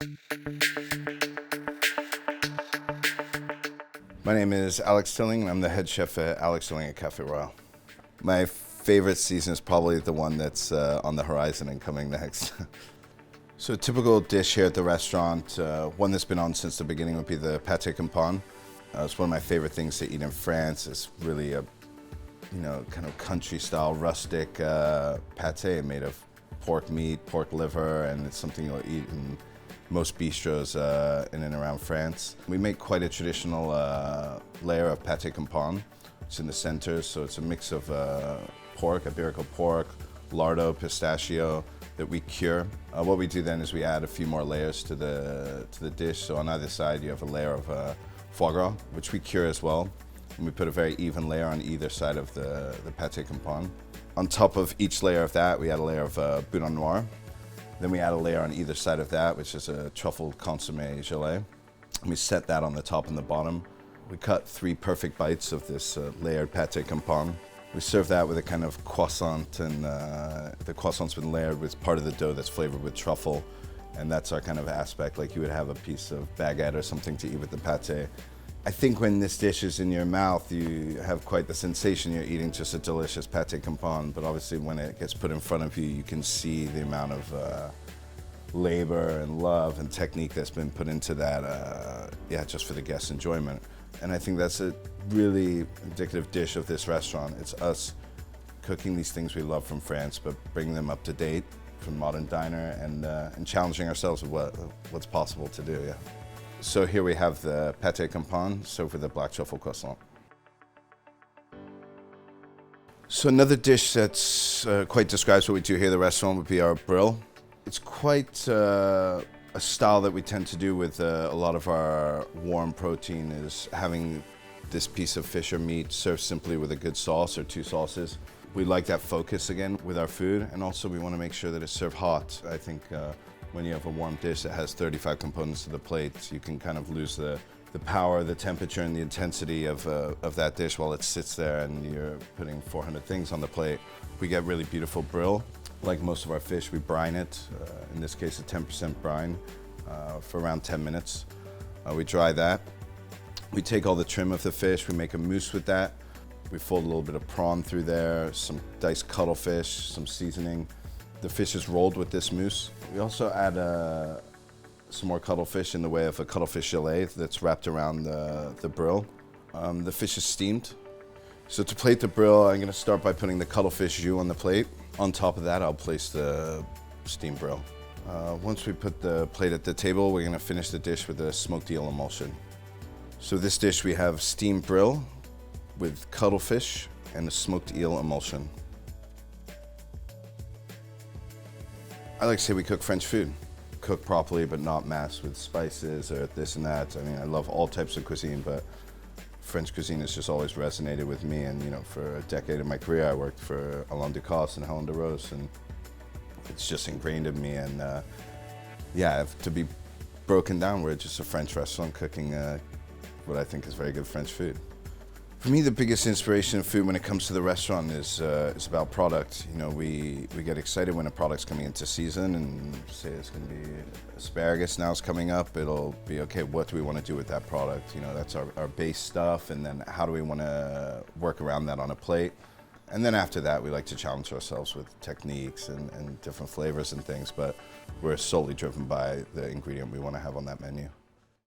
My name is Alex Dilling, and I'm the head chef at Alex Dilling at Café Royal. My favorite season is probably the one that's on the horizon and coming next. So a typical dish here at the restaurant, one that's been on since the beginning, would be the Pâté de Campagne. It's one of my favorite things to eat in France. It's really a, kind of country-style, rustic pâté made of pork meat, pork liver, and it's something you'll eat in most bistros in and around France. We make quite a traditional layer of Pâté de Campagne. It's in the center, so it's a mix of pork, iberico pork, lardo, pistachio, that we cure. What we do then is we add a few more layers to the dish. So on either side you have a layer of foie gras, which we cure as well. And we put a very even layer on either side of the Pâté de Campagne. On top of each layer of that, we add a layer of Bouillon Noir. Then we add a layer on either side of that, which is a truffle consommé gelée. And we set that on the top and the bottom. We cut 3 perfect bites of this layered Pâté de Campagne. We serve that with a kind of croissant, and the croissant's been layered with part of the dough that's flavored with truffle. And that's our kind of aspect, like you would have a piece of baguette or something to eat with the pâté. I think when this dish is in your mouth, you have quite the sensation you're eating just a delicious Pâté de Campagne, but obviously when it gets put in front of you, you can see the amount of labor and love and technique that's been put into that, just for the guest's enjoyment. And I think that's a really indicative dish of this restaurant. It's us cooking these things we love from France, but bringing them up to date from modern diner and challenging ourselves with what's possible to do, yeah. So here we have the Pâté de Campagne served with a black truffle croissant. So another dish that's quite describes what we do here at the restaurant would be our brill. It's quite a style that we tend to do with a lot of our warm protein, is having this piece of fish or meat served simply with a good sauce or 2 sauces. We like that focus again with our food, and also we want to make sure that it's served hot. I think when you have a warm dish that has 35 components to the plate, you can kind of lose the power, the temperature, and the intensity of that dish while it sits there and you're putting 400 things on the plate. We get really beautiful brill. Like most of our fish, we brine it, in this case a 10% brine, for around 10 minutes. We dry that. We take all the trim of the fish, we make a mousse with that. We fold a little bit of prawn through there, some diced cuttlefish, some seasoning. The fish is rolled with this mousse. We also add some more cuttlefish in the way of a cuttlefish gelée that's wrapped around the brill. The fish is steamed. So to plate the brill, I'm going to start by putting the cuttlefish jus on the plate. On top of that, I'll place the steamed brill. Once we put the plate at the table, we're going to finish the dish with a smoked eel emulsion. So this dish we have steamed brill with cuttlefish and a smoked eel emulsion. I like to say we cook French food. Cook properly, but not mass with spices or this and that. I mean, I love all types of cuisine, but French cuisine has just always resonated with me. And for a decade of my career, I worked for Alain Ducasse and Hélène Darroze, and it's just ingrained in me. And to be broken down, we're just a French restaurant cooking what I think is very good French food. For me, the biggest inspiration of food when it comes to the restaurant is about product. We get excited when a product's coming into season, and say it's going to be asparagus now is coming up. It'll be, okay, what do we want to do with that product? That's our base stuff, and then how do we want to work around that on a plate? And then after that, we like to challenge ourselves with techniques and different flavors and things, but we're solely driven by the ingredient we want to have on that menu.